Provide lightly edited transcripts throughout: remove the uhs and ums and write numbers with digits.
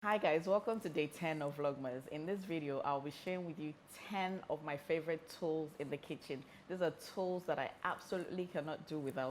Hi guys, welcome to day 10 of Vlogmas. In this video, I'll be sharing with you 10 of my favorite tools in the kitchen. These are tools that I absolutely cannot do without.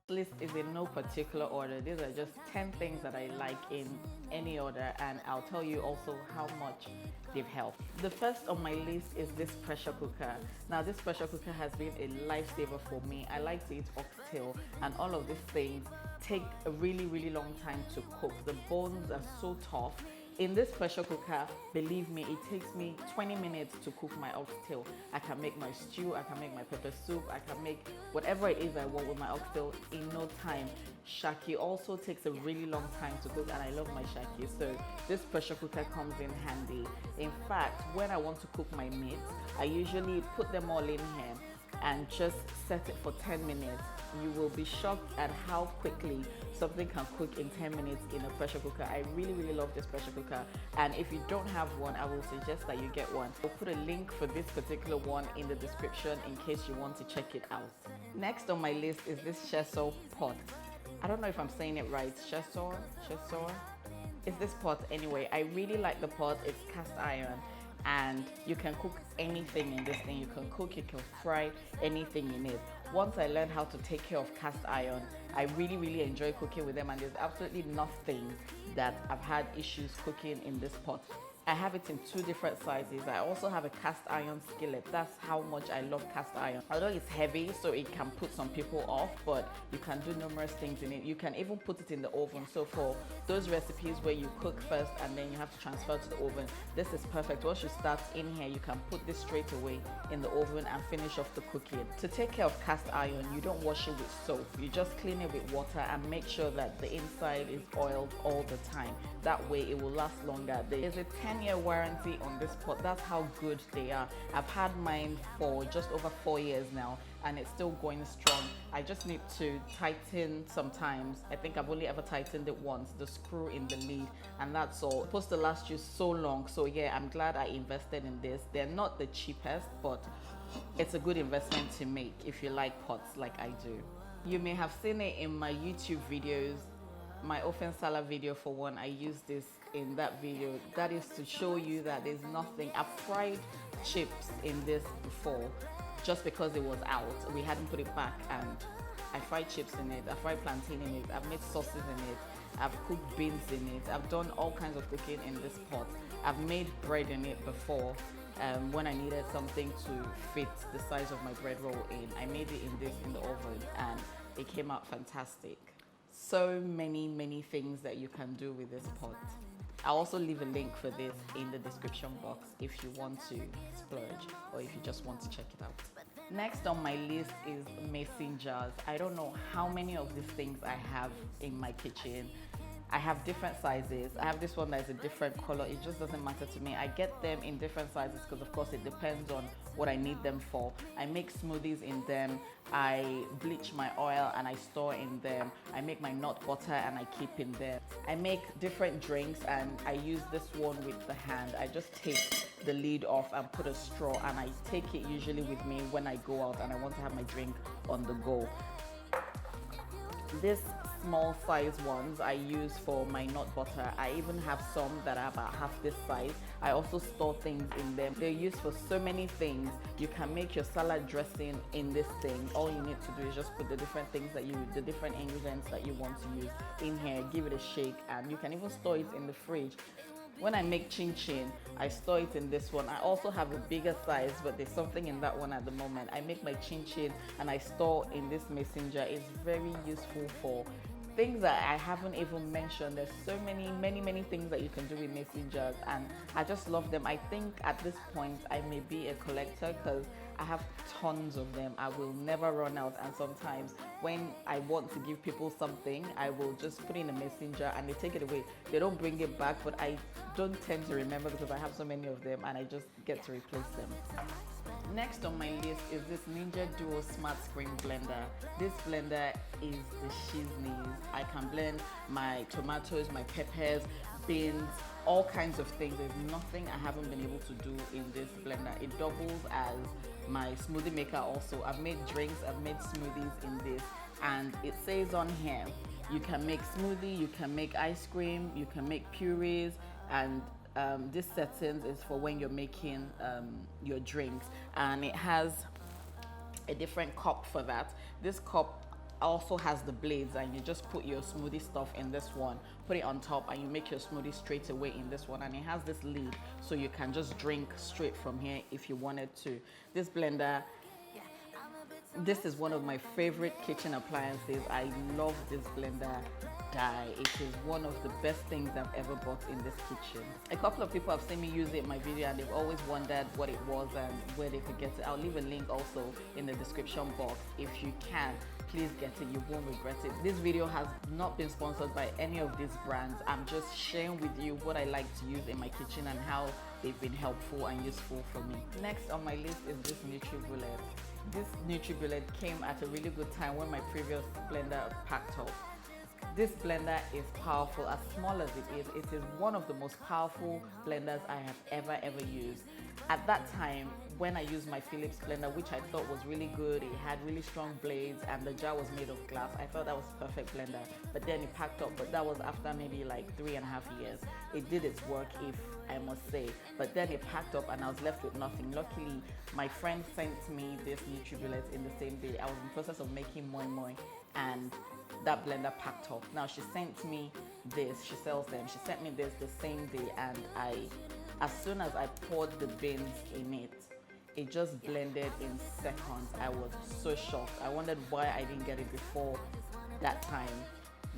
List is in no particular order. These are just 10 things that I like in any order, and I'll tell you also how much they've helped. The first on my list is this pressure cooker. Now this pressure cooker has been a lifesaver for me. I like to eat oxtail, and all of these things take a really long time to cook. The bones are so tough. In this pressure cooker, believe me, it takes me 20 minutes to cook my oxtail. I can make my stew, I can make my pepper soup, I can make whatever it is I want with my oxtail in no time. Shaki also takes a really long time to cook, and I love my shaki, so this pressure cooker comes in handy. In fact, when I want to cook my meat, I usually put them all in here and just set it for 10 minutes. You will be shocked at how quickly something can cook in 10 minutes in a pressure cooker. I really love this pressure cooker, and if you don't have one, I will suggest that you get one. I'll put a link for this particular one in the description in case you want to check it out. Next on my list is this CHASSEUR pot. I don't know if I'm saying it right. CHASSEUR? It's this pot anyway. I really like the pot. It's cast iron, and you can cook anything in this thing. You can cook, you can fry anything in it. Once I learned how to take care of cast iron, I really enjoy cooking with them, and there's absolutely nothing that I've had issues cooking in this pot. I have it in 2 different sizes. I also have a cast iron skillet. That's how much I love cast iron. Although it's heavy, so it can put some people off, but you can do numerous things in it. You can even put it in the oven. So for those recipes where you cook first and then you have to transfer to the oven, this is perfect. Once you start in here, you can put this straight away in the oven and finish off the cooking. To take care of cast iron, you don't wash it with soap. You just clean it with water and make sure that the inside is oiled all the time. That way it will last longer. There is a 10-year warranty on this pot. That's how good they are. I've had mine for just over 4 years now, and it's still going strong. I just need to tighten sometimes. I think I've only ever tightened it once, the screw in the lid, and that's all. It's supposed to last you so long, so yeah, I'm glad I invested in this. They're not the cheapest, but it's a good investment to make if you like pots like I do. You may have seen it in my YouTube videos. My ofen salad video, for one, I used this in that video. That is to show you that there's nothing. I've fried chips in this before just because it was out. We hadn't put it back, and I fried chips in it. I fried plantain in it. I've made sauces in it. I've cooked beans in it. I've done all kinds of cooking in this pot. I've made bread in it before. When I needed something to fit the size of my bread roll in, I made it in this in the oven, and it came out fantastic. So many things that you can do with this pot. I'll also leave a link for this in the description box if you want to splurge or if you just want to check it out. Next on my list is mason jars. I don't know how many of these things I have in my kitchen. I have different sizes. I have this one that is a different color. It just doesn't matter to me. I get them in different sizes because of course it depends on what I need them for. I make smoothies in them. I bleach my oil and I store in them. I make my nut butter and I keep in there. I make different drinks, and I use this one with the hand. I just take the lid off and put a straw, and I take it usually with me when I go out and I want to have my drink on the go. This small size ones I use for my nut butter. I even have some that are about half this size. I also store things in them. They're used for so many things. You can make your salad dressing in this thing. All you need to do is just put the different things that the different ingredients that you want to use in here, give it a shake, and you can even store it in the fridge. When I make chin chin, I store it in this one. I also have a bigger size, but there's something in that one at the moment. I make my chin chin and I store in this mason jar. It's very useful for things that I haven't even mentioned. There's so many things that you can do with mason jars, and I just love them. I think at this point I may be a collector because I have tons of them. I will never run out, and sometimes when I want to give people something, I will just put in a messenger and they take it away. They don't bring it back, but I don't tend to remember because I have so many of them and I just get to replace them. Next on my list is this Ninja Duo Smart Screen Blender. This blender is the shizness. I can blend my tomatoes, my peppers, beans, all kinds of things. There's nothing I haven't been able to do in this blender. It doubles as my smoothie maker also. I've made drinks, I've made smoothies in this, and it says on here, you can make smoothie, you can make ice cream, you can make purees, and this settings is for when you're making your drinks, and it has a different cup for that. This cup also has the blades, and you just put your smoothie stuff in this one, put it on top, and you make your smoothie straight away in this one. And it has this lid, so you can just drink straight from here if you wanted to. This blender, this is one of my favorite kitchen appliances. I love this blender. It is one of the best things I've ever bought in this kitchen. A couple of people have seen me use it in my video, and they've always wondered what it was and where they could get it. I'll leave a link also in the description box. If you can, please get it, you won't regret it. This video has not been sponsored by any of these brands. I'm just sharing with you what I like to use in my kitchen and how they've been helpful and useful for me. Next on my list is this NUTRIBULLE. This NUTRIBULLE came at a really good time when my previous blender packed up. This blender is powerful. As small as it is one of the most powerful blenders I have ever used. At that time, when I used my Philips blender, which I thought was really good, it had really strong blades and the jar was made of glass. I thought that was a perfect blender, but then it packed up. But that was after maybe like 3.5 years. It did its work, if I must say, but then it packed up and I was left with nothing. Luckily, my friend sent me this NUTRIBULLE in the same day. I was in the process of making moi moi, and that blender packed up. Now she sent me this, she sells them, she sent me this the same day, and as soon as I poured the beans in it, it just blended in seconds. I was so shocked. I wondered why I didn't get it before that time.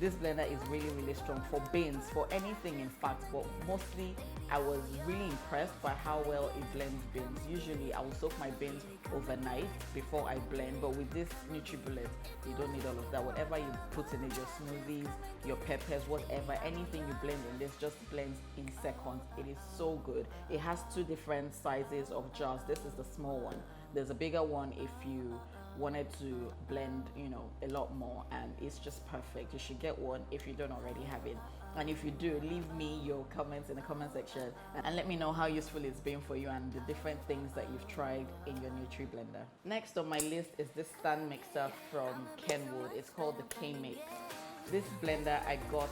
This blender is really strong for beans, for anything in fact, but mostly I was really impressed by how well it blends beans. Usually I will soak my beans overnight before I blend, but with this NUTRIBULLE, you don't need all of that. Whatever you put in it, your smoothies, your peppers, whatever, anything you blend in this just blends in seconds. It is so good. It has two different sizes of jars. This is the small one. There's a bigger one if you wanted to blend, you know, a lot more, and it's just perfect. You should get one if you don't already have it, and if you do, leave me your comments in the comment section and let me know how useful it's been for you and the different things that you've tried in your NutriBlender. Next on my list is this stand mixer from Kenwood. It's called the K-Mix. This blender I got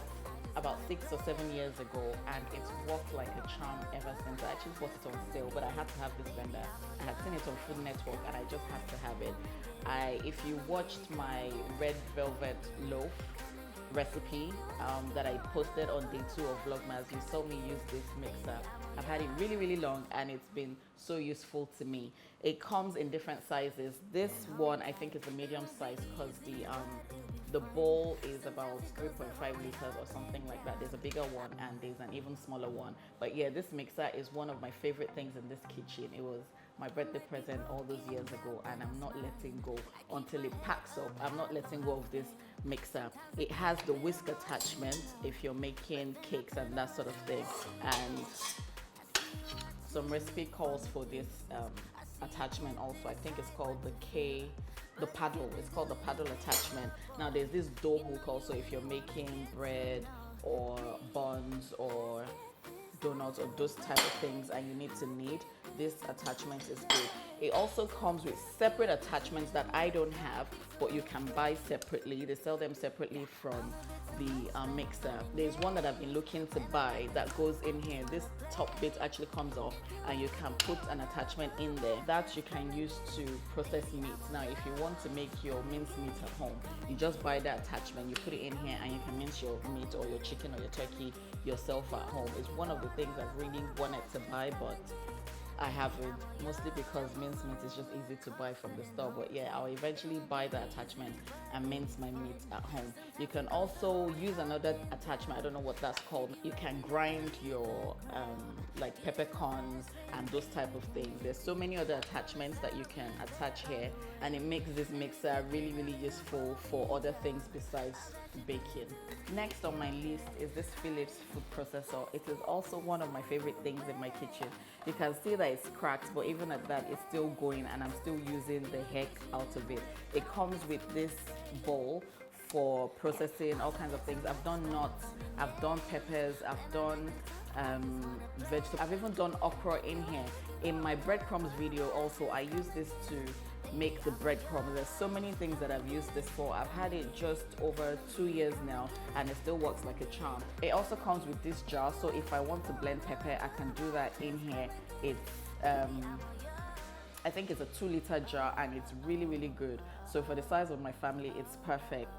about 6 or 7 years ago, and it's worked like a charm ever since. I actually bought it on sale, but I had to have this blender. I had seen it on Food Network and I just had to have it. If you watched my red velvet loaf recipe that I posted on day 2 of Vlogmas, you saw me use this mixer. I've had it really long, and it's been so useful to me. It comes in different sizes. This one I think is a medium size because the bowl is about 3.5 liters or something like that. There's a bigger one and there's an even smaller one. But yeah, this mixer is one of my favorite things in this kitchen. It was my birthday present all those years ago, and I'm not letting go until it packs up. I'm not letting go of this mixer. It has the whisk attachment if you're making cakes and that sort of thing, and some recipe calls for this attachment also. I think it's called the paddle. It's called the paddle attachment. Now there's this dough hook also if you're making bread or buns or donuts or those type of things and you need to knead. This attachment is good. It also comes with separate attachments that I don't have, but you can buy separately. They sell them separately from the mixer. There's one that I've been looking to buy that goes in here. This top bit actually comes off and you can put an attachment in there that you can use to process meat. Now if you want to make your minced meat at home, you just buy that attachment, you put it in here, and you can mince your meat or your chicken or your turkey yourself at home. It's one of the things I've really wanted to buy, but I haven't, mostly because mincemeat is just easy to buy from the store. But yeah, I'll eventually buy the attachment and mince my meat at home. You can also use another attachment, I don't know what that's called. You can grind your like peppercorns and those type of things. There's so many other attachments that you can attach here, and it makes this mixer really, really useful for other things besides baking. Next on my list is this Philips food processor. It is also one of my favorite things in my kitchen. You can see that it's cracked, but even at that, it's still going, and I'm still using the heck out of it. It comes with this bowl for processing all kinds of things. I've done nuts, I've done peppers, I've done vegetables, I've even done okra in here. In my breadcrumbs video also, I use this to make the breadcrumbs. There's so many things that I've used this for. I've had it just over 2 years now, and it still works like a charm. It also comes with this jar, so if I want to blend pepper, I can do that in here. It's I think it's a 2-liter jar, and it's really, really good. So for the size of my family, it's perfect.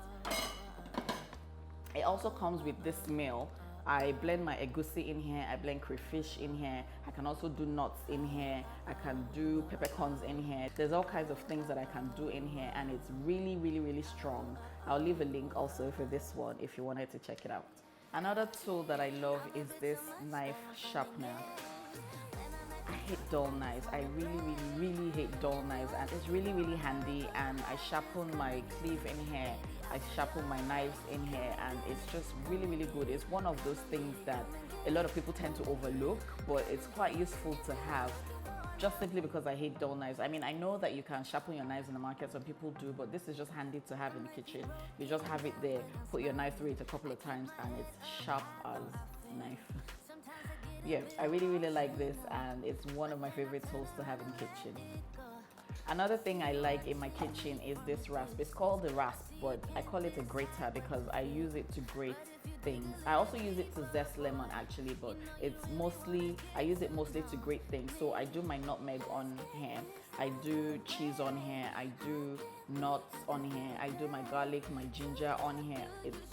It also comes with this meal. I blend my egusi in here, I blend crayfish in here, I can also do nuts in here, I can do peppercorns in here. There's all kinds of things that I can do in here, and it's really, really, really strong. I'll leave a link also for this one if you wanted to check it out. Another tool that I love is this knife sharpener. I hate dull knives. I really, really, really hate dull knives, and it's really, really handy. And I sharpen my cleave in here, I sharpen my knives in here, and it's just really, really good. It's one of those things that a lot of people tend to overlook, but it's quite useful to have, just simply because I hate dull knives. I mean, I know that you can sharpen your knives in the market, some people do, but this is just handy to have in the kitchen. You just have it there, put your knife through it a couple of times, and it's sharp as knife. Yeah, I really, really like this, and it's one of my favorite tools to have in the kitchen. Another thing I like in my kitchen is this rasp. It's called the rasp, but I call it a grater because I use it to grate things. I also use it to zest lemon actually, but I use it mostly to grate things. So I do my nutmeg on here, I do cheese on here, I do nuts on here, I do my garlic, my ginger on here.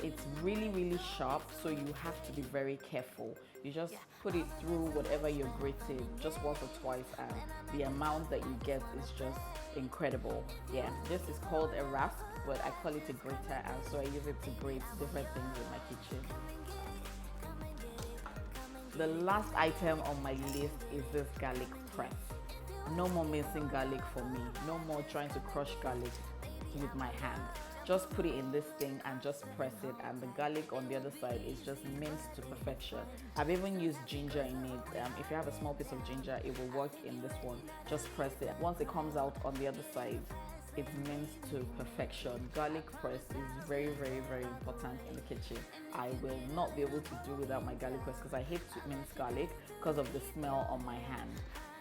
It's really, really sharp, so you have to be very careful. You just put it through whatever you're grating just once or twice, and the amount that you get is just incredible. Yeah, this is called a rasp, but I call it a grater, and so I use it to grate different things in my kitchen. The last item on my list is this garlic press. No more mincing garlic for me. No more trying to crush garlic with my hand. Just put it in this thing and just press it, and the garlic on the other side is just minced to perfection. I've even used ginger in it. If you have a small piece of ginger, it will work in this one. Just press it. Once it comes out on the other side, it's minced to perfection. Garlic press is very, very, very important in the kitchen. I will not be able to do without my garlic press because I hate to mince garlic because of the smell on my hand.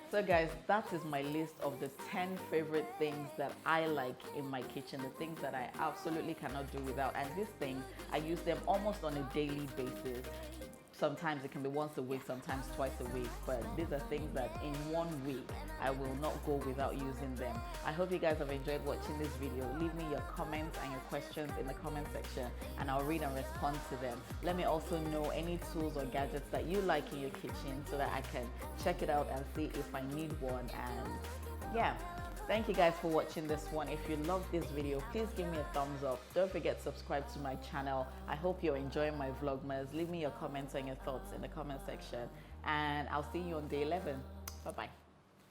So guys, that is my list of the 10 favorite things that I like in my kitchen, the things that I absolutely cannot do without. And these things, I use them almost on a daily basis. Sometimes it can be once a week, sometimes twice a week, but these are things that in 1 week, I will not go without using them. I hope you guys have enjoyed watching this video. Leave me your comments and your questions in the comment section, and I'll read and respond to them. Let me also know any tools or gadgets that you like in your kitchen so that I can check it out and see if I need one. And yeah. Thank you guys for watching this one. If you loved this video, please give me a thumbs up. Don't forget to subscribe to my channel. I hope you're enjoying my Vlogmas. Leave me your comments and your thoughts in the comment section. And I'll see you on day 11. Bye-bye.